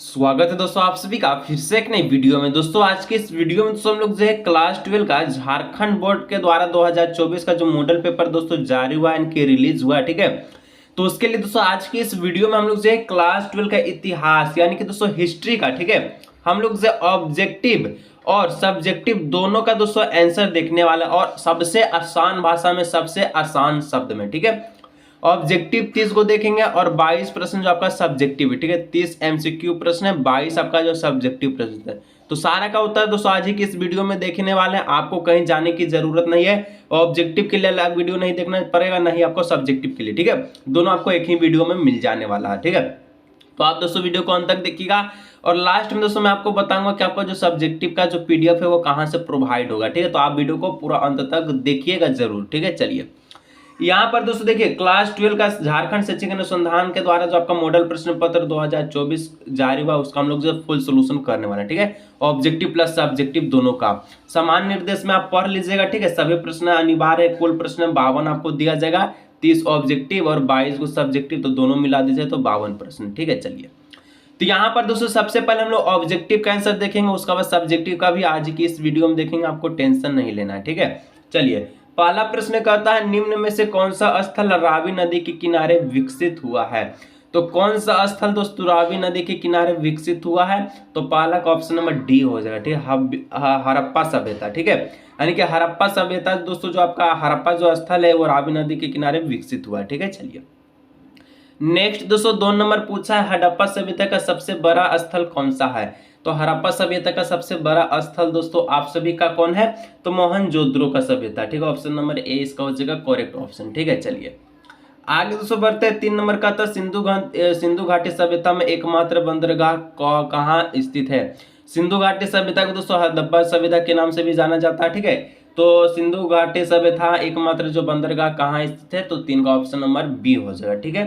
स्वागत है दोस्तों आप सभी का फिर से एक नई वीडियो में। दोस्तों आज के इस वीडियो में दोस्तों हम लोग जो है क्लास 12 का झारखंड बोर्ड के द्वारा 2024 का जो मॉडल पेपर दोस्तों जारी हुआ इनके रिलीज हुआ, ठीक है। तो उसके लिए दोस्तों आज की इस वीडियो में हम लोग जो है क्लास 12 का इतिहास यानी कि दोस्तों हिस्ट्री का, ठीक है, हम लोग जो ऑब्जेक्टिव और सब्जेक्टिव दोनों का दोस्तों आंसर देखने वाला और सबसे आसान भाषा में, सबसे आसान शब्द में, ठीक है। ऑब्जेक्टिव 30 को देखेंगे और 22 प्रश्न जो आपका सब्जेक्टिव है, ठीक है। 30 एमसीक्यू प्रश्न है, 22 आपका जो सब्जेक्टिव प्रश्न है। तो सारा का उत्तर दोस्तों आज ही की इस वीडियो में देखने वाले हैं। आपको कहीं जाने की जरूरत नहीं है। ऑब्जेक्टिव के लिए अलग वीडियो नहीं देखना पड़ेगा, नहीं आपको सब्जेक्टिव के लिए, ठीक है। दोनों आपको एक ही वीडियो में मिल जाने वाला है, ठीक है। तो आप दोस्तों वीडियो को अंत तक देखिएगा और लास्ट में दोस्तों मैं आपको बताऊंगा कि आपका जो सब्जेक्टिव का जो पीडीएफ है वो कहां से प्रोवाइड होगा, ठीक है। तो आप वीडियो को पूरा अंत तक देखिएगा जरूर, ठीक है। चलिए यहाँ पर दोस्तों देखिए क्लास 12 का झारखंड शैक्षिक अनुसंधान के द्वारा जो आपका मॉडल प्रश्न पत्र 2024 जारी हुआ उसका हम लोग जो फुल सोल्यूशन करने वाले हैं, ठीक है। ऑब्जेक्टिव प्लस सब्जेक्टिव दोनों का समान निर्देश में आप पढ़ लीजिएगा, ठीक है। सभी प्रश्न अनिवार्य है। कुल प्रश्न 52 आपको दिया जाएगा, 30 ऑब्जेक्टिव और 22 को सब्जेक्टिव, तो दोनों मिला दीजिए तो 52 प्रश्न, ठीक है। चलिए तो यहाँ पर दोस्तों सबसे पहले हम लोग ऑब्जेक्टिव का आंसर देखेंगे, उसका बाद सब्जेक्टिव का भी आज की इस वीडियो में देखेंगे। आपको टेंशन नहीं लेना है, ठीक है। चलिए पहला प्रश्न कहता है निम्न में से कौन सा स्थल रावी नदी के किनारे विकसित हुआ है। तो कौन सा स्थल दोस्तों रावी नदी के किनारे विकसित हुआ है, तो पहला का ऑप्शन नंबर डी हो जाएगा, ठीक है। हड़प्पा सभ्यता, ठीक है। यानी कि हड़प्पा सभ्यता दोस्तों जो आपका हड़प्पा जो स्थल है वो रावी नदी के किनारे विकसित हुआ है, ठीक है। चलिए नेक्स्ट दोस्तों 2 नंबर पूछा है हड़प्पा सभ्यता का सबसे बड़ा स्थल कौन सा है। तो हड़प्पा सभ्यता का सबसे बड़ा स्थल दोस्तों आप सभी का कौन है, तो मोहनजोदड़ो का सभ्यता, ठीक है। ऑप्शन नंबर ए इसका हो जाएगा करेक्ट ऑप्शन, ठीक है। चलिए आगे दोस्तों बढ़ते हैं। 3 नंबर का था सिंधु घाटी सभ्यता में एकमात्र बंदरगाह कहाँ स्थित है। सिंधु घाटी सभ्यता को दोस्तों हड़प्पा सभ्यता के नाम से भी जाना जाता है, ठीक है। तो सिंधु घाटी सभ्यता एकमात्र जो बंदरगाह कहाँ स्थित है, तो 3 का ऑप्शन नंबर बी हो जाएगा, ठीक है।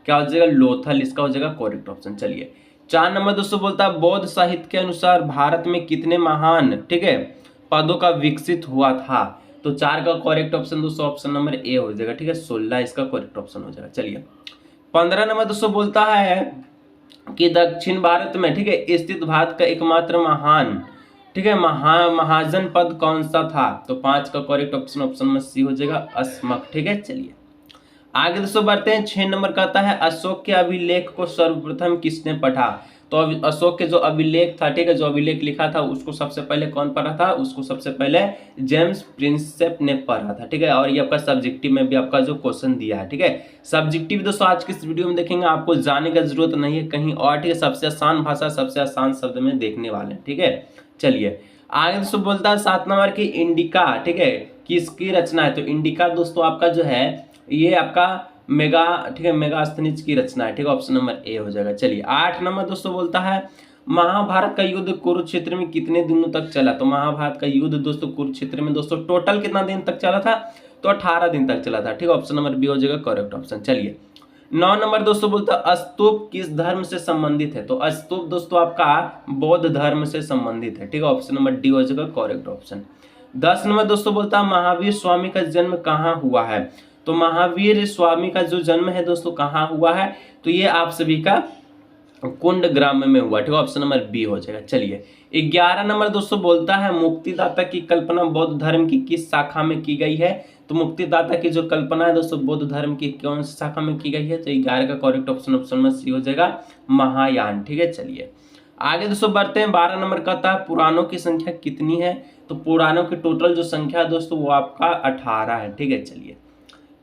क्या हो जाएगा लोथल, इसका हो जाएगा करेक्ट ऑप्शन। चलिए 4 नंबर दोस्तों बोलता है बौद्ध साहित्य के अनुसार भारत में कितने महान, ठीक है, पदों का विकसित हुआ था। तो 4 का करेक्ट ऑप्शन दोस्तों ऑप्शन नंबर ए हो जाएगा, ठीक है। 16 इसका करेक्ट ऑप्शन हो जाएगा। चलिए 15 नंबर दोस्तों बोलता है कि दक्षिण भारत में, ठीक है, स्थित भारत का एकमात्र महान, ठीक है, महाजन पद कौन सा था। तो 5 का correct option option number C हो जाएगा अस्मक, ठीक है। चलिए आगे दोस्तों बढ़ते हैं। 6 नंबर का आता है अशोक के अभिलेख को सर्वप्रथम किसने पढ़ा। तो अशोक के जो अभिलेख था, ठीक है, जो अभिलेख लिखा था उसको सबसे पहले कौन पढ़ा था, उसको सबसे पहले जेम्स प्रिंसेप ने पढ़ा था, ठीक है। और ये आपका सब्जेक्टिव में भी आपका जो क्वेश्चन दिया है, ठीक है। सब्जेक्टिव दोस्तों आज की इस वीडियो में देखेंगे, आपको जाने की जरूरत नहीं है कहीं और, ठीक है। सबसे आसान भाषा सबसे आसान शब्द में देखने वाले, ठीक है। चलिए आगे दोस्तों बोलता है 7 नंबर की इंडिका, ठीक है, किसकी रचना है। तो इंडिका दोस्तों आपका जो है ये आपका मेगा, ठीक है, मेगास्थनीज की रचना है, ठीक है। ऑप्शन नंबर ए हो जाएगा। चलिए 8 नंबर दोस्तों बोलता है महाभारत का युद्ध कुरुक्षेत्र में कितने दिनों तक चला। तो महाभारत का युद्ध दोस्तों कुरुक्षेत्र में दोस्तों टोटल कितना दिन तक चला था, तो 18 दिन तक चला था, ठीक है। ऑप्शन नंबर बी हो जाएगा करेक्ट ऑप्शन। चलिए 9 नंबर दोस्तों बोलता है स्तूप किस धर्म से संबंधित है। तो स्तूप दोस्तों आपका बौद्ध धर्म से संबंधित है, ठीक है। ऑप्शन नंबर डी हो जाएगा करेक्ट ऑप्शन। 10 नंबर दोस्तों बोलता है महावीर स्वामी का जन्म कहाँ हुआ है। तो महावीर स्वामी का जो जन्म है दोस्तों कहाँ हुआ है, तो ये आप सभी का कुंड ग्राम में हुआ, ठीक है। ऑप्शन नंबर बी हो जाएगा। चलिए 11 नंबर दोस्तों बोलता है मुक्तिदाता की कल्पना बौद्ध धर्म की किस शाखा में की गई है। तो मुक्तिदाता की जो कल्पना है दोस्तों बौद्ध धर्म की कौन सी शाखा में की गई है, तो 11 का करेक्ट ऑप्शन ऑप्शन में सी हो जाएगा महायान, ठीक है। चलिए आगे दोस्तों बढ़ते हैं। 12 नंबर कहता है पुराणों की संख्या कितनी है। तो पुराणों की टोटल जो संख्या है दोस्तों वो आपका 18 है, ठीक है। चलिए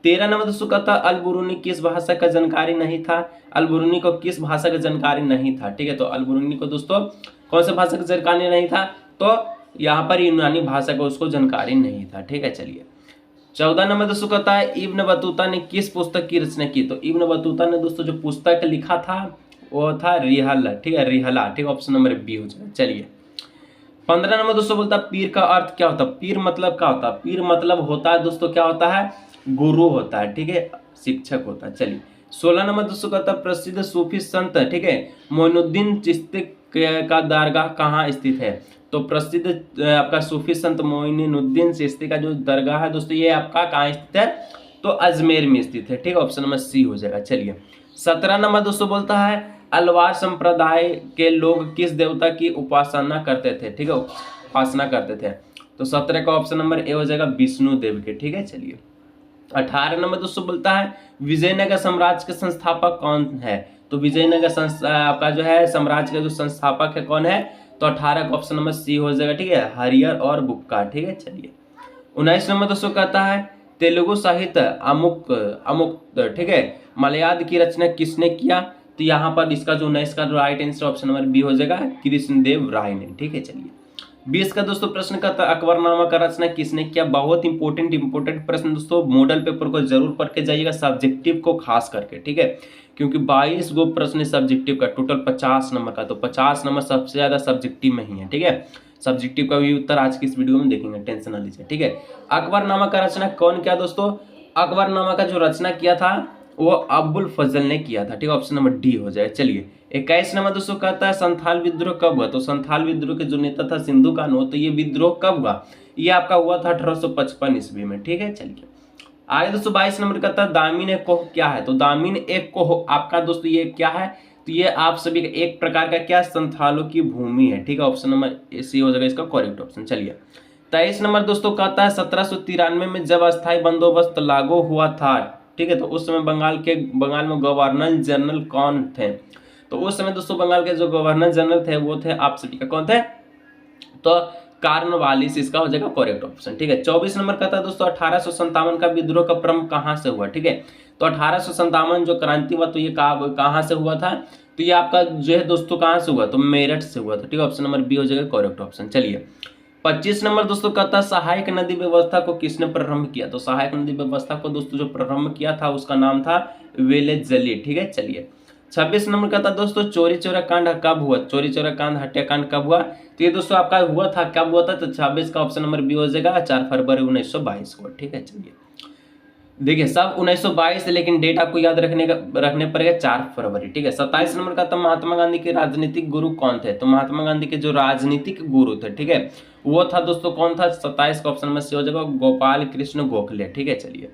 13 नंबर दोस्तों कहता है अलबरूनी किस भाषा का जानकारी नहीं था। अलबरूनी को किस भाषा का जानकारी नहीं था, ठीक है। तो अलबरूनी को दोस्तों कौन सा भाषा का जानकारी नहीं था, तो यहाँ पर यूनानी भाषा का उसको जानकारी नहीं था, ठीक है। चलिए 14 नंबर दोस्तों कहता है इब्न बतूता ने किस पुस्तक की रचना की। तो इब्न बतूता ने दोस्तों जो पुस्तक लिखा था वो था रिहला, ठीक है, रिहला, ठीक है। ऑप्शन नंबर बी हो जाएगा। चलिए 15 नंबर दोस्तों बोलता है पीर का अर्थ क्या होता है। पीर मतलब क्या होता है, पीर मतलब होता है दोस्तों क्या होता है, गुरु होता है, ठीक है, शिक्षक होता है। चलिए 16 नंबर दोस्तों कहता है प्रसिद्ध सूफी संत, ठीक है, मोइनुद्दीन चिश्ती का दरगाह कहाँ स्थित है। तो प्रसिद्ध आपका सूफी संत मोइनुद्दीन चिश्ती का जो दरगाह है दोस्तों ये आपका कहाँ स्थित है, तो अजमेर में स्थित है, ठीक है। ऑप्शन नंबर सी हो जाएगा। चलिए 17 नंबर दोस्तों बोलता है अलवार संप्रदाय के लोग किस देवता की उपासना करते थे, ठीक है, उपासना करते थे। तो 17 का ऑप्शन नंबर ए हो जाएगा विष्णु देव के, ठीक है। चलिए 18 नंबर दोस्तों बोलता है विजयनगर साम्राज्य के संस्थापक कौन है। तो विजयनगर आपका जो है साम्राज्य का जो संस्थापक है कौन है, तो 18 का ऑप्शन नंबर सी हो जाएगा, ठीक है, हरिहर और बुक्का, ठीक है। चलिए 19 नंबर दोस्तों कहता है तेलुगु साहित्य अमुक्त, ठीक है, मलयाद की रचना किसने किया। तो यहाँ पर इसका जो 19 का right answer option number B हो जाएगा कृष्णदेव राय ने, ठीक है। चलिए 20 का दोस्तों प्रश्न का अकबरनामा का रचना किसने किया। बहुत इंपोर्टेंट प्रश्न दोस्तों, मॉडल पेपर को जरूर पढ़ के जाइएगा, सब्जेक्टिव को खास करके, ठीक है, क्योंकि 22 गो प्रश्न सब्जेक्टिव का, टोटल 50 नंबर का, तो 50 नंबर सबसे ज्यादा सब्जेक्टिव में ही है, ठीक है। सब्जेक्टिव का भी उत्तर आज की इस वीडियो में देखेंगे, टेंशन ना लीजिए, ठीक है। अकबरनामा का रचना कौन किया दोस्तों। अकबरनामा का जो रचना किया था वो अब्बुल फजल ने किया था, ठीक है, ऑप्शन नंबर डी हो जाए। चलिए 21 नंबर दोस्तों कहता है संथाल विद्रोह कब हुआ। तो संथाल विद्रोह के जो नेता था सिंधु कान्हू, तो ये विद्रोह कब हुआ, ये आपका हुआ था 1855 ईस्वी में, ठीक है। चलिए आगे दोस्तों 22 नंबर कहता है दामिन एक कोह क्या है। तो दामिन एक कोह आपका दोस्तों ये क्या है, तो ये आप सभी का एक प्रकार का क्या संथालों की भूमि है, ठीक है, ऑप्शन नंबर सी हो जाएगा इसका करेक्ट ऑप्शन। चलिए 23 नंबर दोस्तों कहता है 1793 में जब अस्थायी बंदोबस्त लागू हुआ था, ठीक है, तो उस समय बंगाल में गवर्नर जनरल कौन थे। तो उस समय दोस्तों बंगाल के जो गवर्नर जनरल थे वो थे आप सभी का कौन थे, तो कार्नवालिस इसका हो जाएगा करेक्ट ऑप्शन, ठीक है। 24 नंबर कहता है दोस्तों 1857 का विद्रोह का प्रारंभ कहां से हुआ, ठीक है। तो 1857 जो क्रांति हुआ तो ये कहां से हुआ था, तो ये आपका जो है दोस्तों कहां से हुआ, तो मेरठ से हुआ था, ठीक है, ऑप्शन नंबर बी हो जाएगा करेक्ट ऑप्शन। चलिए 25 नंबर दोस्तों कहता है सहायक नदी व्यवस्था को किसने प्रारंभ किया। तो सहायक नदी व्यवस्था को दोस्तों जो प्रारंभ किया था उसका नाम था वेलेजली, ठीक है। चलिए 26 नंबर कहता है दोस्तों चोरी चोरा कांड कब हुआ। चोरी चोरा कांड हत्याकांड कब हुआ, तो ये दोस्तों आपका हुआ था, कब हुआ था, तो 26 का ऑप्शन नंबर बी हो जाएगा 4 फरवरी 1922 को, ठीक है। चलिए देखिए सब 1922 लेकिन डेट आपको याद रखने पड़ेगा 4 फरवरी, ठीक है। 27 नंबर का तो महात्मा गांधी के राजनीतिक गुरु कौन थे। तो महात्मा गांधी के जो राजनीतिक गुरु थे, ठीक है, वो था दोस्तों कौन था, 27 का ऑप्शन नंबर सी हो जाएगा गोपाल कृष्ण गोखले, ठीक है। चलिए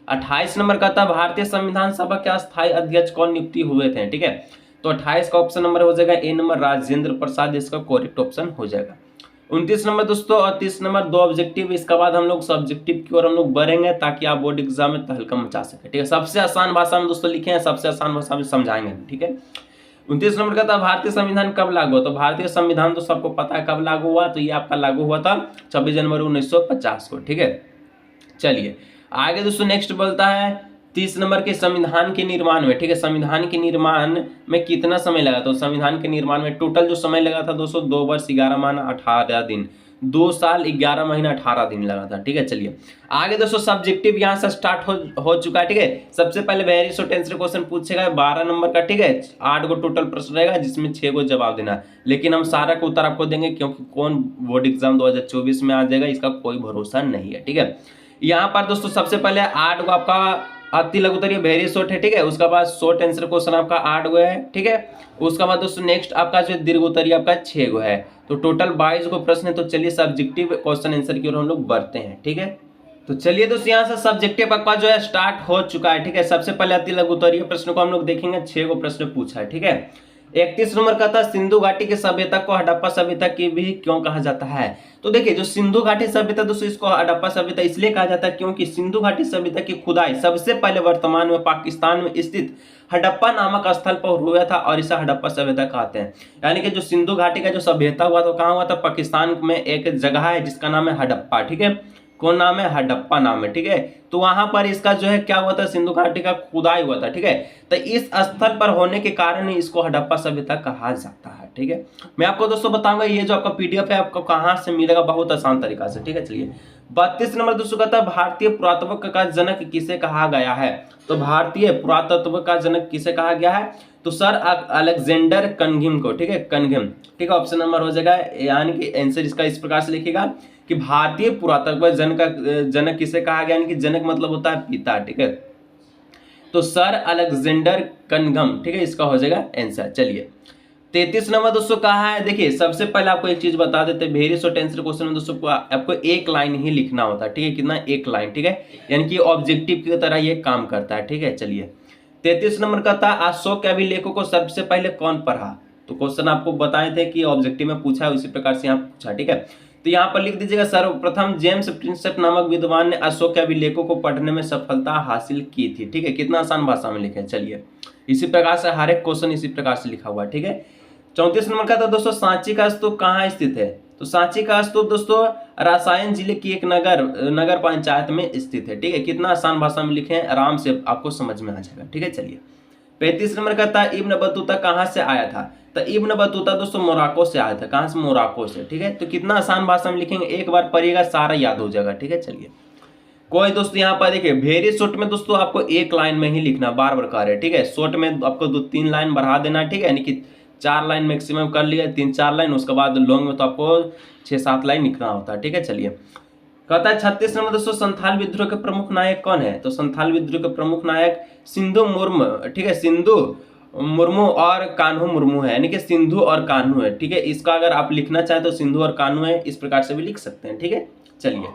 28 नंबर का था भारतीय संविधान सभा के अस्थायी अध्यक्ष कौन नियुक्ति हुए थे, ठीक है। तो 28 का ऑप्शन नंबर हो जाएगा ए नंबर राजेंद्र प्रसाद, इसका करेक्ट ऑप्शन हो जाएगा। 29 नंबर दोस्तों और 30 नंबर 2 ऑब्जेक्टिव, इसके बाद हम लोग सब्जेक्टिव की ओर हम लोग बढ़ेंगे ताकि आप बोर्ड एग्जाम में तहलका मचा सके, ठीक है। सबसे आसान भाषा में दोस्तों लिखे हैं, सबसे आसान भाषा में समझाएंगे, ठीक है। 29 नंबर का था भारतीय संविधान कब लागू हुआ। तो भारतीय संविधान तो सबको पता है कब लागू हुआ, तो ये आपका लागू हुआ था 26 जनवरी 1950 को, ठीक है। चलिए आगे दोस्तों नेक्स्ट बोलता है 30 नंबर के संविधान के निर्माण में, ठीक है, संविधान के निर्माण में कितना समय लगा। तो संविधान के निर्माण में टोटल जो समय लगा था दोस्तों 2 वर्ष 11 माह 18 दिन, 2 साल 11 महीना 18 दिन लगा था, ठीक है। चलिए आगे दोस्तों सब्जेक्टिव यहाँ से स्टार्ट हो चुका है, ठीक है। सबसे पहले वेरी शॉर्ट आंसर क्वेश्चन पूछेगा 12 नंबर का, ठीक है, 8 गो टोटल प्रश्न रहेगा जिसमें 6 गो जवाब देना है, लेकिन हम सारा का उत्तर आपको देंगे क्योंकि कौन बोर्ड एग्जाम 2024 में आ जाएगा इसका कोई भरोसा नहीं है, ठीक है। यहाँ पर दोस्तों सबसे पहले 8 गो आपका अति लघु उत्तरीय वेरी शॉर्ट है, ठीक है। उसके बाद शॉर्ट आंसर क्वेश्चन आपका 8 गो है, ठीक है। उसके बाद दोस्तों नेक्स्ट आपका जो दीर्घ उत्तरीय आपका 6 गो है, तो टोटल 22 गो प्रश्न है। तो चलिए सब्जेक्टिव क्वेश्चन आंसर की ओर हम लोग बढ़ते हैं, ठीक है। तो चलिए दोस्तों यहाँ से सब्जेक्टिव आपका जो है स्टार्ट हो चुका है, ठीक है। सबसे पहले अति लघु उत्तरीय प्रश्न को हम लोग देखेंगे, 6 गो प्रश्न पूछा है, ठीक है। 31 नंबर का था सिंधु घाटी की सभ्यता को हड़प्पा सभ्यता की भी क्यों कहा जाता है। तो देखिए जो सिंधु घाटी सभ्यता दोस्तों इसको हड़प्पा सभ्यता इसलिए कहा जाता है क्योंकि सिंधु घाटी सभ्यता की खुदाई सबसे पहले वर्तमान में पाकिस्तान में स्थित हड़प्पा नामक स्थल पर हुआ था और इसे हड़प्पा सभ्यता कहते हैं। यानी कि जो सिंधु घाटी का जो सभ्यता हुआ तो कहाँ हुआ था, पाकिस्तान में एक जगह है जिसका नाम है हड़प्पा, ठीक है। कौन नाम है, हड़प्पा नाम है, ठीक है। तो वहां पर इसका जो है क्या हुआ था, सिंधु घाटी का खुदाई हुआ था, ठीक है। तो इस स्थल पर होने के कारण ही इसको हड़प्पा सभ्यता कहा जाता है, ठीक है। मैं आपको दोस्तों बताऊंगा ये जो आपका पीडीएफ है आपको कहां से मिलेगा, बहुत आसान तरीका से, ठीक है। चलिए 32 नंबर दोस्तों कहता है भारतीय पुरातत्व का जनक किसे कहा गया है। तो भारतीय पुरातत्व का जनक किसे कहा गया है, तो सर अलेक्जेंडर कनघिम को, ठीक है, कनघिम, ठीक है। ऑप्शन नंबर हो जाएगा यानी कि आंसर इसका इस प्रकार से लिखिएगा कि भारतीय पुरातत्व जनक किसे कहा गया, यानी कि जनक मतलब होता है पिता, ठीक है। तो सर अलेक्जेंडर कनघम, ठीक है, इसका हो जाएगा आंसर। चलिए 33 नंबर दोस्तों कहा है, देखिए सबसे पहले आपको एक चीज बता देते हैं, वेरी शॉर्ट आंसर क्वेश्चन में दोस्तों आपको एक लाइन ही लिखना होता है, ठीक है। कितना, एक लाइन, ठीक है, यानी कि ऑब्जेक्टिव की तरह ये काम करता है, ठीक है। चलिए 33 नंबर का था अशोक के अभिलेखों को सबसे पहले कौन पढ़ा। तो क्वेश्चन आपको बताए थे कि ऑब्जेक्टिव में पूछा है, उसी प्रकार से यहाँ पूछा, ठीक है। तो यहाँ पर लिख दीजिएगा सर्वप्रथम जेम्स प्रिंसेप नामक विद्वान ने अशोक के अभिलेखों को पढ़ने में सफलता हासिल की थी, ठीक है। कितना आसान भाषा में लिखे, चलिए इसी प्रकार से हर एक क्वेश्चन इसी प्रकार से लिखा हुआ है, ठीक है। 34 नंबर का था दोस्तों सांची का स्तूप कहाँ स्थित है। तो सांची का स्तूप दोस्तों रासायन जिले की एक नगर पंचायत में स्थित है, ठीक है। कितना आसान भाषा में लिखे हैं, आराम से आपको समझ में आ जाएगा, ठीक है। चलिए 35 नंबर का था इब्न बतूता कहाँ से आया था। तो इब्न बतूता दोस्तों मोरक्को से आया था। कहाँ से, मोरक्को से, ठीक है। तो कितना आसान भाषा में लिखेंगे, एक बार पढ़िएगा सारा याद हो जाएगा, ठीक है। चलिए कोई दोस्तों यहाँ पर देखिए वेरी शॉर्ट में दोस्तों आपको एक लाइन में ही लिखना, बार बार कार्य, ठीक है। शॉर्ट में आपको 2-3 लाइन बढ़ा देना, ठीक है, यानी कि 4 लाइन मैक्सिमम कर लिया, 3-4 लाइन, उसके बाद लॉन्ग में तो आपको 6-7 लाइन लिखना होता है, ठीक है। चलिए कहता है 36 नंबर दोस्तों संथाल विद्रोह के प्रमुख नायक कौन है। तो संथाल विद्रोह के प्रमुख नायक सिंधु मुर्मू, ठीक है, सिंधु मुर्मू और कान्हू मुर्मू है, यानी कि सिंधु और कान्हू है, ठीक है। इसका अगर आप लिखना चाहें तो सिंधु और कान्हू है, इस प्रकार से भी लिख सकते हैं, ठीक है। चलिए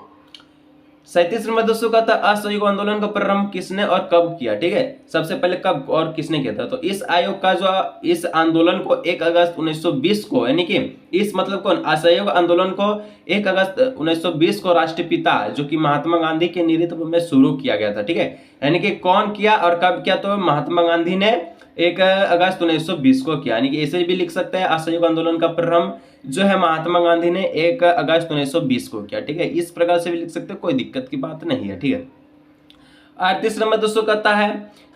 37 नंबर दोस्तों का था असहयोग आंदोलन का प्रारंभ किसने और कब किया, ठीक है। सबसे पहले कब और किसने किया था। तो इस आयोग का जो इस आंदोलन को 1 अगस्त 1920 को, यानी कि इस मतलब कौन, असहयोग आंदोलन को 1 अगस्त 1920 को राष्ट्रपिता जो कि महात्मा गांधी के नेतृत्व में शुरू किया गया था, ठीक है। यानी कि कौन किया और कब किया, तो महात्मा गांधी ने 1 अगस्त 1920 को किया, यानी कि ऐसे भी लिख सकते हैं असहयोग आंदोलन का प्रारंभ जो है महात्मा गांधी ने 1 अगस्त 1920 को किया, ठीक है। इस प्रकार से भी लिख सकते हैं, कोई दिक्कत की बात नहीं है, ठीक है। 38 नंबर दोस्तों कहता है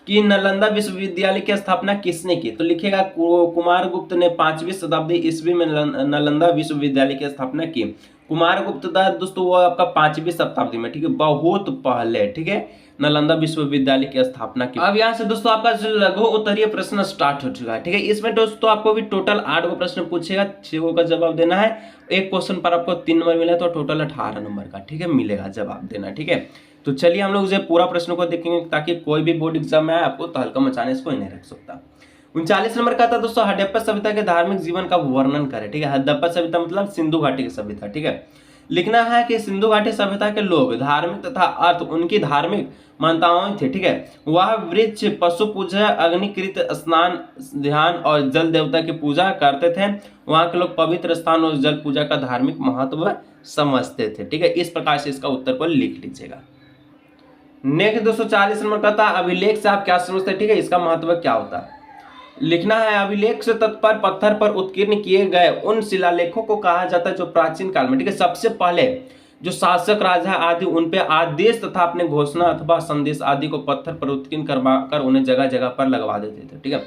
कि नालंदा विश्वविद्यालय की स्थापना किसने की। तो लिखेगा कुमारगुप्त ने 5वीं शताब्दी ईस्वी में नालंदा विश्वविद्यालय की स्थापना की। कुमारगुप्त दोस्तों वो आपका 5वीं शताब्दी में, ठीक है, बहुत पहले, ठीक है, नालंदा विश्वविद्यालय की स्थापना की। अब यहाँ से दोस्तों आपका जो लघु उत्तरीय प्रश्न स्टार्ट हो चुका है, ठीक है। इसमें दोस्तों आपको भी टोटल 8 प्रश्न पूछेगा, 6 का जवाब देना है। एक क्वेश्चन पर आपको 3 नंबर मिला तो टोटल 18 नंबर का, ठीक है, मिलेगा जवाब देना, ठीक है। तो चलिए हम लोग जो पूरा प्रश्न को देखेंगे ताकि कोई भी बोर्ड एग्जाम में आए आपको तो हल्का मचाने से कोई नहीं रख सकता। 39 नंबर का था दोस्तों हड़प्पा सभ्यता के धार्मिक जीवन का वर्णन करें, ठीक है। हड़प्पा सभ्यता मतलब सिंधु घाटी की सभ्यता, ठीक है। लिखना है कि सिंधु घाटी सभ्यता के लोग धार्मिक तथा अर्थ उनकी धार्मिक मान्यताओं थे, ठीक है। वह वृक्ष पशु पूजा अग्निकृत स्नान ध्यान और जल देवता की पूजा करते थे। वहां के लोग पवित्र स्थान और जल पूजा का धार्मिक महत्व समझते थे, ठीक है। इस प्रकार से इसका उत्तर पर लिख लीजिएगा। नेक्स्ट दोस्तों 40 नंबर का था अभिलेख से आप क्या समझते हैं, ठीक है, इसका महत्व क्या होता है। लिखना है अभिलेख से तत्पर पत्थर पर उत्कीर्ण किए गए उन शिलालेखों को कहा जाता है जो प्राचीन काल में, ठीक है, सबसे पहले जो शासक राजा आदि उन पे आदेश तथा अपने घोषणा अथवा संदेश आदि को पत्थर पर उत्कीर्ण करवा कर उन्हें जगह जगह पर लगवा देते थे, ठीक है।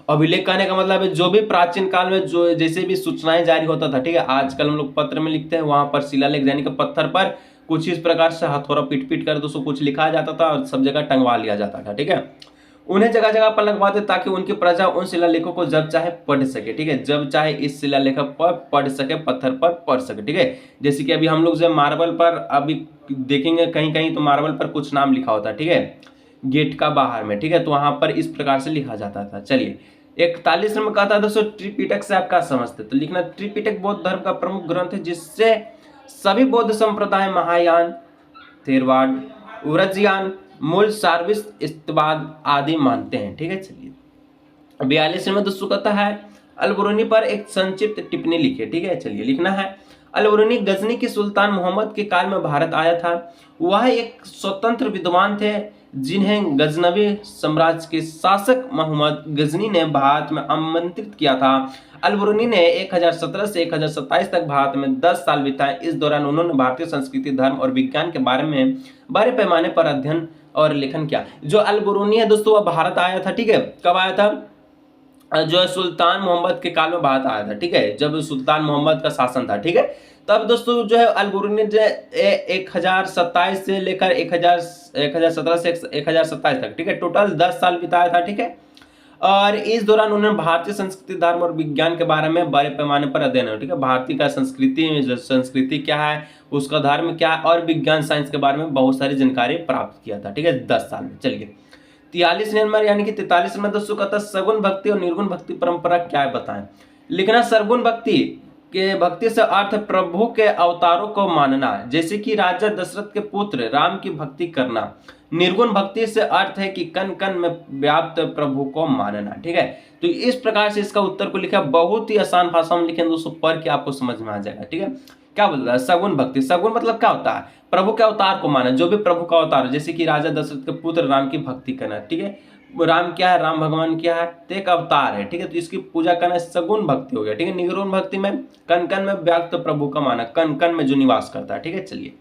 अभिलेख कहने का मतलब है जो भी प्राचीन काल में जो जैसे भी सूचनाएं जारी होता था, ठीक है। आजकल हम लोग पत्र में लिखते हैं, वहां पर शिलालेख यानी कि पत्थर पर कुछ इस प्रकार से हथौड़ा पीट पीट कर दोस्तों कुछ लिखा जाता था और सब जगह टंगवा लिया जाता था, ठीक है। उन्हें जगह जगह पर लगवा दे ताकि उनकी प्रजा उन शिलालेखों को जब चाहे पढ़ सके, ठीक है, जब चाहे इस शिलालेख पर पढ़ सके, पत्थर पर पढ़ सके, ठीक है। जैसे कि अभी हम लोग जब मार्बल पर अभी देखेंगे कहीं कहीं तो मार्बल पर कुछ नाम लिखा होता है, ठीक है, गेट का बाहर में, ठीक है, तो वहां पर इस प्रकार से लिखा जाता था। चलिए 41 नंबर का था दोस्तों त्रिपिटक से आप क्या समझते, तो लिखना त्रिपिटक बौद्ध धर्म का प्रमुख ग्रंथ है जिससे सभी बौद्ध संप्रदाय महायान, थेरवाद, वज्रयान, मूल सार्वस्तिवाद आदि मानते हैं, ठीक है। चलिए 42 में दोस्तों कहता है अल-बरूनी पर एक संक्षिप्त टिप्पणी लिखिए, ठीक है। चलिए लिखना है अल-बरूनी गजनी के सुल्तान मोहम्मद के काल में भारत आया था। वह एक स्वतंत्र विद्वान थे जिन्हें गजनवी साम्राज्य के शासक मोहम्मद गजनी ने भारत में आमंत्रित किया था। अल-बरूनी ने 1017 से 1027 तक भारत में 10 साल बिताए। इस दौरान उन्होंने भारतीय संस्कृति, धर्म और विज्ञान के बारे में बड़े पैमाने पर अध्ययन और लेखन किया। जो अल-बरूनी है दोस्तों वह भारत आया था, ठीक है। कब आया था, जो सुल्तान मोहम्मद के काल में भारत आया था, ठीक है, जब सुल्तान मोहम्मद का शासन था, ठीक है। तब दोस्तों जो है अल-बरूनी जो 1027 से लेकर 1017 से 1027 तक, ठीक है, टोटल 10 साल बिताया था, ठीक है। और इस दौरान उन्होंने भारतीय संस्कृति, धर्म और विज्ञान के बारे में बड़े पैमाने पर अध्ययन है, ठीक है। भारतीय का संस्कृति क्या है, उसका धर्म क्या है और विज्ञान साइंस के बारे में बहुत सारी जानकारी प्राप्त किया था, ठीक है, 10 साल में। चलिए 43 नंबर यानी कि 43 में दोस्तों कहता है सगुण भक्ति और निर्गुण भक्ति परंपरा क्या है बताएं। लिखना सरगुण भक्ति के भक्ति से अर्थ प्रभु के अवतारों को मानना, जैसे कि राजा दशरथ के पुत्र राम की भक्ति करना। निर्गुण भक्ति से अर्थ है कि कण कण में व्याप्त प्रभु को मानना। ठीक है, तो इस प्रकार से इसका उत्तर को लिखा, बहुत ही आसान भाषा में लिखे दोस्तों, पढ़ के आपको समझ में आ जाएगा। ठीक है, क्या बोल रहा है, सगुण भक्ति। सगुण मतलब क्या होता है, प्रभु के अवतार को माना, जो भी प्रभु का अवतार, जैसे कि राजा दशरथ के पुत्र राम की भक्ति करना। ठीक है, राम क्या है, राम भगवान क्या है, तो एक अवतार है। ठीक है, तो इसकी पूजा करना सगुण भक्ति हो गया। ठीक है, निर्गुण भक्ति में कण कण में व्याप्त प्रभु का माना, कण कण में जो निवास करता है। ठीक है, चलिए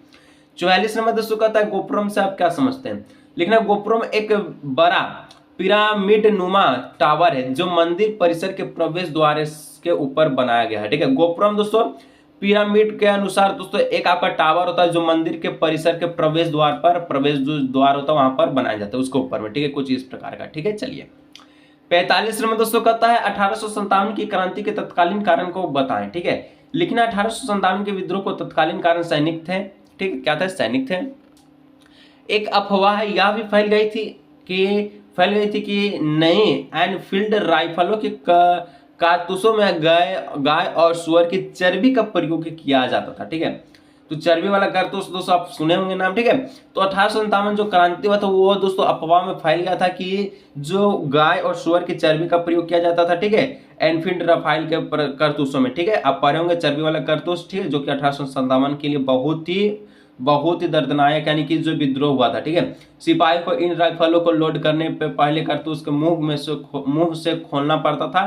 44 नंबर दोस्तों कहता है गोपुरम से आप क्या समझते हैं, लिखना गोपुरम एक बड़ा पिरामिड नुमा टावर है जो मंदिर परिसर के प्रवेश द्वार के ऊपर बनाया गया है। ठीक है, गोपुरम दोस्तों पिरामिड के अनुसार दोस्तों एक आपका टावर होता है जो मंदिर के परिसर के प्रवेश द्वार पर, प्रवेश जो द्वार होता है वहां पर बनाया जाता है, उसके ऊपर में। ठीक है, कुछ इस प्रकार का। ठीक है, चलिए 45 नंबर दोस्तों कहता है 1857 की क्रांति के तत्कालीन कारण को बताएं। ठीक है, लिखना 1857 के विद्रोह को तत्कालीन कारण सैनिक थे। ठीक है, क्या था, सैनिक थे। एक अफवाह यह भी फैल गई थी कि नई एनफील्ड राइफलों की कारतूसों में गाय और सुअर की चर्बी का प्रयोग किया जाता था। ठीक है, तो चर्बी वाला कारतूस दोस्तों आप सुने होंगे नाम। ठीक है, तो 1857 जो क्रांति हुआ था वो दोस्तों अफवाह में फैल गया था कि जो गाय और सुअर की चर्बी का प्रयोग किया जाता था। ठीक है, एनफील्ड राइफल के कारतूसों में। ठीक है, आप पढ़े होंगे चर्बी वाला कारतूस। ठीक है, जो कि 1857 के लिए बहुत ही दर्दनाक यानी कि जो विद्रोह हुआ था। ठीक है, सिपाही को इन राइफलों को लोड करने पे पहले कारतूस के मुंह से खोलना पड़ता था।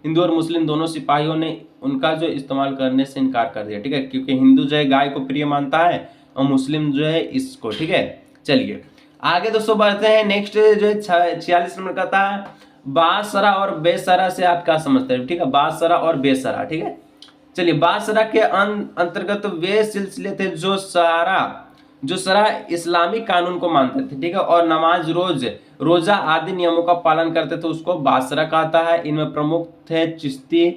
हिंदू और मुस्लिम दोनों सिपाहियों ने उनका जो इस्तेमाल करने से इनकार कर दिया। ठीक है, क्योंकि हिंदू जो है गाय को प्रिय मानता है और मुस्लिम जो है इसको। ठीक है, चलिए आगे दोस्तों बढ़ते हैं। नेक्स्ट जो है 46 नंबर का था बासरा और बेसरा से आप क्या समझते हैं। ठीक है, बासरा और बेसरा। ठीक है, चलिए बासरा के अंतर्गत वे सिलसिले थे जो सारा इस्लामिक कानून को मानते थे। ठीक है, और नमाज रोजा आदि नियमों का पालन करते थे, उसको बासरा कहता है। इनमें प्रमुख थे चिश्ती,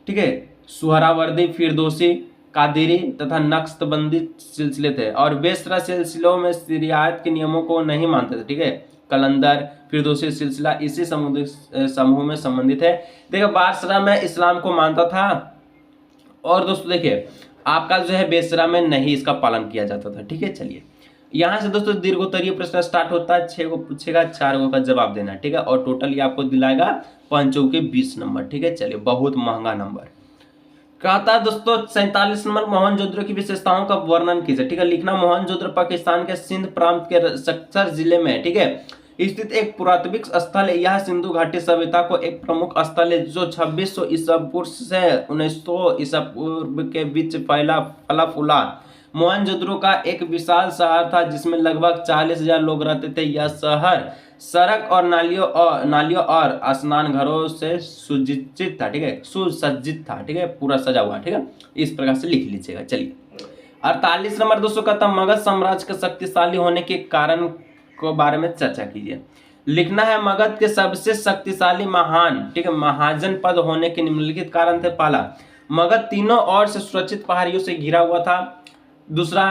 ठीक है, सुहरावर्दी, फिरदौसी, कादिरी तथा नक्शबंदी सिलसिले थे। और बेसरा सिलसिलों में रियायत के नियमों को नहीं मानते थे। ठीक है, कलंदर फिरदौसी सिलसिला इसी समूह में संबंधित है। देखिए बासरा में इस्लाम को मानता था और दोस्तों देखिए आपका जो है बेसरा में नहीं इसका पालन किया जाता था। ठीक है, चलिए यहाँ से दोस्तों दीर्घोत्तरीय प्रश्न स्टार्ट होता है। 6 को पूछेगा, 4 को का जवाब देना। ठीक है, और टोटल ये आपको दिलाएगा 5 के 20 नंबर। ठीक है, चलिए बहुत महंगा नंबर कहता है दोस्तों। 47 नंबर मोहनजोदड़ो की विशेषताओं का वर्णन कीजिए। ठीक है, लिखना मोहनजोदड़ो पाकिस्तान के सिंध प्रांत के सक्सर जिले में, ठीक है, स्थित एक पुरातात्विक स्थल है। यह सिंधु घाटी सभ्यता को एक प्रमुख स्थल है जो 2600 ईसा पूर्व से 1900 ईसा पूर्व के बीच फला फूला। मोहनजोदड़ो का एक विशाल शहर था जिसमें लगभग 40,000 लोग रहते थे। यह शहर सड़क और नालियों और स्नान घरों से सुसज्जित था। ठीक है, सुसज्जित था। ठीक है, पूरा सजा हुआ। ठीक है, इस प्रकार से लिख लीजिएगा। चलिए 48 नंबर दोस्तों का था मगध साम्राज्य के शक्तिशाली होने के कारण को बारे में चर्चा कीजिए। लिखना है मगध के सबसे शक्तिशाली महान, ठीक है, महाजन पद होने के निम्नलिखित कारण थे। पहला, मगध तीनों ओर से सुरक्षित पहाड़ियों से घिरा हुआ था। दूसरा,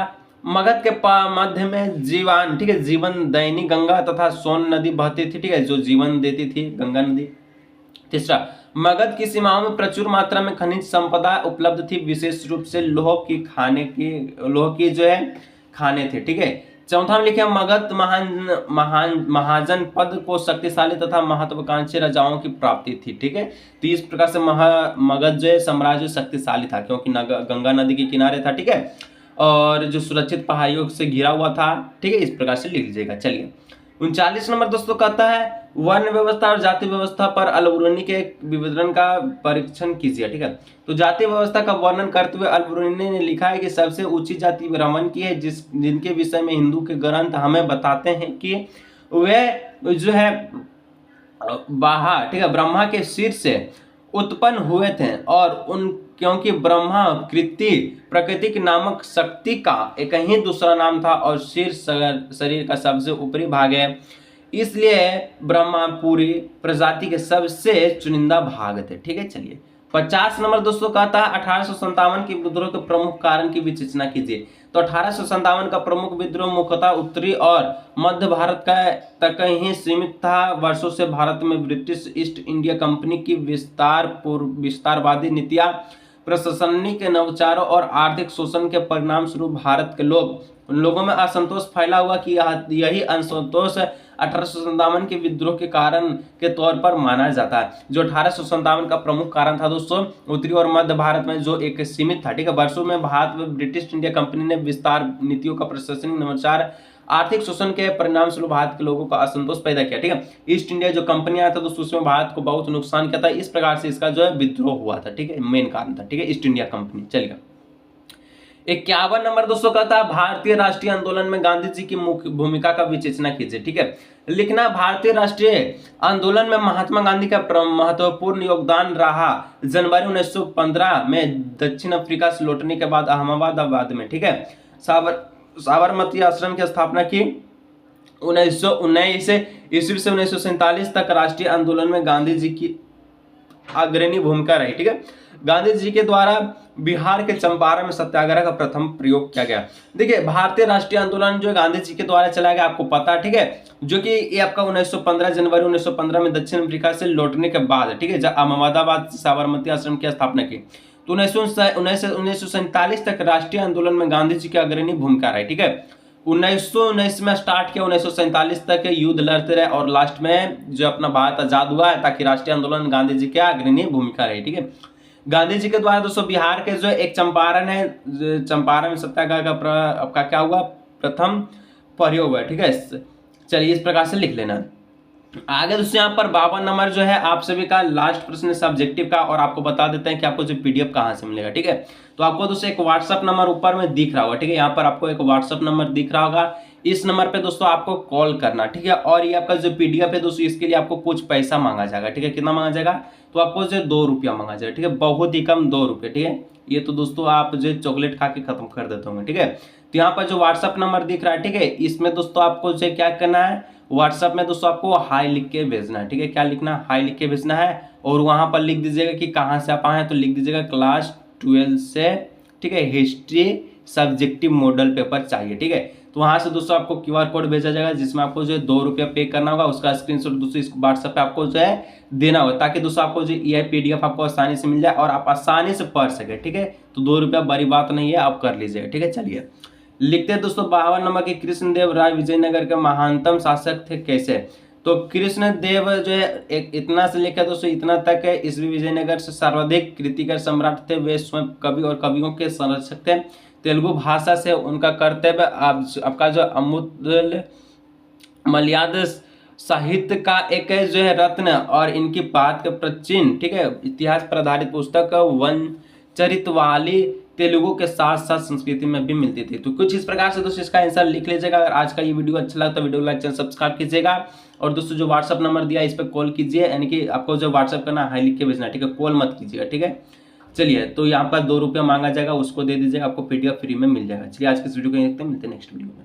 मगध के मध्य में जीवन, ठीक है, जीवन दैनी गंगा तथा सोन नदी बहती थी। ठीक है, जो जीवन देती थी गंगा नदी। तीसरा, मगध की सीमाओं में प्रचुर मात्रा में खनिज संपदा उपलब्ध थी, विशेष रूप से लोह की जो है खाने थे। ठीक है, चौथा में लिखे मगध महाजन पद को शक्तिशाली तथा महत्वाकांक्षी राजाओं की प्राप्ति थी। ठीक है, तो इस प्रकार से मगध जो है साम्राज्य शक्तिशाली था क्योंकि गंगा नदी के किनारे था। ठीक है, और जो सुरक्षित पहाड़ियों से घिरा हुआ था। ठीक है, इस प्रकार से लिख लीजिएगा। चलिए 39 नंबर दोस्तों कहता है वर्ण व्यवस्था और जाति व्यवस्था पर अल-बरूनी के विवरण का परीक्षण कीजिए। ठीक है, तो जाति व्यवस्था का वर्णन करते हुए अल-बरूनी ने लिखा है कि सबसे ऊंची जाति ब्राह्मण की है, जिनके विषय में हिंदू के ग्रंथ हमें बताते हैं कि वे जो है ठीक है, ब्रह्मा के सिर से उत्पन्न हुए थे और क्योंकि ब्रह्मा प्रकृति नामक शक्ति का एक ही दूसरा नाम था और सिर शरीर का सबसे ऊपरी भाग है, इसलिए ब्रह्मा पूरी प्रजाति के सबसे चुनिंदा भाग थे। ठीक है, चलिए 50 नंबर दोस्तों कहता है 1857 के विद्रोह के प्रमुख कारण की विवेचना कीजिए। तो 1857 का प्रमुख विद्रोह मुख्यतः उत्तरी और मध्य भारत का तक ही सीमित था। वर्षों से भारत में ब्रिटिश ईस्ट इंडिया कंपनी की विस्तारवादी नीतियां प्रशासनिक नवाचारों और आर्थिक शोषण के परिणाम स्वरूप भारत के लोगों में असंतोष फैला हुआ कि यही असंतोष 1857 के विद्रोह के कारण के तौर पर माना जाता है। जो 1857 का प्रमुख कारण था दोस्तों, उत्तरी और मध्य भारत में जो एक सीमित था, ठीक है। वर्षों में भारत में ब्रिटिश इंडिया कंपनी ने विस्तार नीतियों का, प्रशासनिक नवाचार, आर्थिक शोषण के परिणाम स्वरूप भारत के लोगों का असंतोष पैदा किया, ठीक है। ईस्ट इंडिया जो कंपनी आया था दोस्तों, उसमें भारत को बहुत नुकसान किया था। इस प्रकार से इसका जो है विद्रोह हुआ था, ठीक है, मेन कारण था, ठीक है, ईस्ट इंडिया कंपनी। चलिए 51 नंबर दोस्तों का था भारतीय राष्ट्रीय आंदोलन में गांधी जी की मुख्य भूमिका का विवेचना कीजिए, ठीक है। लिखना, भारतीय राष्ट्रीय आंदोलन में महात्मा गांधी का महत्वपूर्ण योगदान रहा। जनवरी 1915 में दक्षिण अफ्रीका से लौटने के बाद अहमदाबाद में, ठीक है, साबरमती आश्रम की स्थापना की। 1919 ईस्वी से 1947 तक राष्ट्रीय आंदोलन में गांधी जी की अग्रणी भूमिका रही, ठीक है। गांधी जी के द्वारा बिहार के चंपारण में सत्याग्रह का प्रथम प्रयोग किया गया। देखिए भारतीय राष्ट्रीय आंदोलन जो गांधी जी के द्वारा चलाया गया, आपको पता है, ठीक है, जो कि ये आपका 1915 जनवरी 1915 में दक्षिण अफ्रीका से लौटने के बाद, ठीक है, जब अहमदाबाद से साबरमती आश्रम की स्थापना की। तो 1947 तक राष्ट्रीय आंदोलन में गांधी जी की अग्रणी भूमिका रही, ठीक है। 1919 में स्टार्ट किया, 1947 तक युद्ध लड़ते रहे और लास्ट में जो अपना भारत आजाद हुआ है, ताकि राष्ट्रीय आंदोलन गांधी जी की अग्रणी भूमिका रही, ठीक है। गांधी जी के द्वारा दोस्तों बिहार के जो एक चंपारण है, चंपारण में सत्याग्रह का आपका क्या हुआ, प्रथम प्रयोग हुआ, ठीक है। चलिए इस प्रकार से लिख लेना। आगे दोस्तों यहाँ पर 52 नंबर जो है आप सभी का लास्ट प्रश्न सब्जेक्टिव का, और आपको बता देते हैं कि आपको जो पीडीएफ कहाँ से मिलेगा, ठीक है। तो आपको दोस्तों एक व्हाट्सअप नंबर ऊपर में दिख रहा होगा, ठीक है, यहाँ पर आपको एक व्हाट्सअप नंबर दिख रहा होगा। इस नंबर पे दोस्तों आपको कॉल करना, ठीक है। और ये आपका जो पीडीएफ है दोस्तों, इसके लिए आपको कुछ पैसा मांगा जाएगा, ठीक है। कितना मांगा जाएगा, तो आपको जो 2 रुपया मांगा जाएगा, ठीक है, बहुत ही कम 2 रुपये, ठीक है। ये तो दोस्तों आप जो चॉकलेट खा के खत्म कर देते होंगे, ठीक है। तो यहाँ पर जो व्हाट्सअप नंबर दिख रहा है, ठीक है, इसमें दोस्तों आपको जो क्या करना है, व्हाट्सएप में दोस्तों आपको हाई लिख के भेजना है, ठीक है। क्या लिखना है, हाई लिख के भेजना है। और वहां पर लिख दीजिएगा कि कहाँ से आप आए हैं, तो लिख दीजिएगा क्लास 12 से, ठीक है, हिस्ट्री सब्जेक्टिव मॉडल पेपर चाहिए, ठीक है। तो वहां से दोस्तों आपको क्यूआर कोड भेजा जाएगा, जिसमें आपको जो है 2 रुपया पे करना होगा। उसका स्क्रीनशॉट दोस्तों इस व्हाट्सएप पे आपको जो है देना होगा, ताकि दोस्तों आपको जो ये पीडीएफ आपको आसानी से मिल जाए और आप आसानी से पढ़ सके, ठीक है। तो 2 रुपया बड़ी बात नहीं है, आप कर लीजिएगा, ठीक है। चलिए लिखते हैं दोस्तों 52 नंबर की, कृष्णदेव राय विजयनगर के महानतम शासक थे कैसे। तो कृष्णदेव जो है एक इतना से लेकर दोस्तों इतना तक है, इसलिए विजयनगर से सर्वाधिक कृतिकर सम्राट थे। वे स्वयं कवि और कवियों के संरक्षक थे। तेलुगु भाषा से उनका कर्तव्य आपका जो अमूल्य मलयालम साहित्य का एक जो है रत्न, और इनकी बात का प्राचीन, ठीक है, इतिहास पर आधारित पुस्तक वन चरित वाली तेलुगु के साथ साथ संस्कृति में भी मिलती थी। तो कुछ इस प्रकार से दोस्तों इसका आंसर लिख लीजिएगा। अगर आज का ये वीडियो अच्छा लगा तो वीडियो को लाइक चैनल सब्सक्राइब कीजिएगा, और दोस्तों जो व्हाट्सअप नंबर दिया इस पर कॉल कीजिए, यानी कि आपको जो व्हाट्सअप करना हाई लिख के भेजना, ठीक है, कॉल मत कीजिएगा, ठीक है। चलिए तो यहाँ पर 2 रुपया मांगा जाएगा, उसको दे दीजिएगा, आपको पीडीएफ फ्री में मिल जाएगा। चलिए आज की इस वीडियो को देखते हैं, मिलते हैं नेक्स्ट वीडियो में।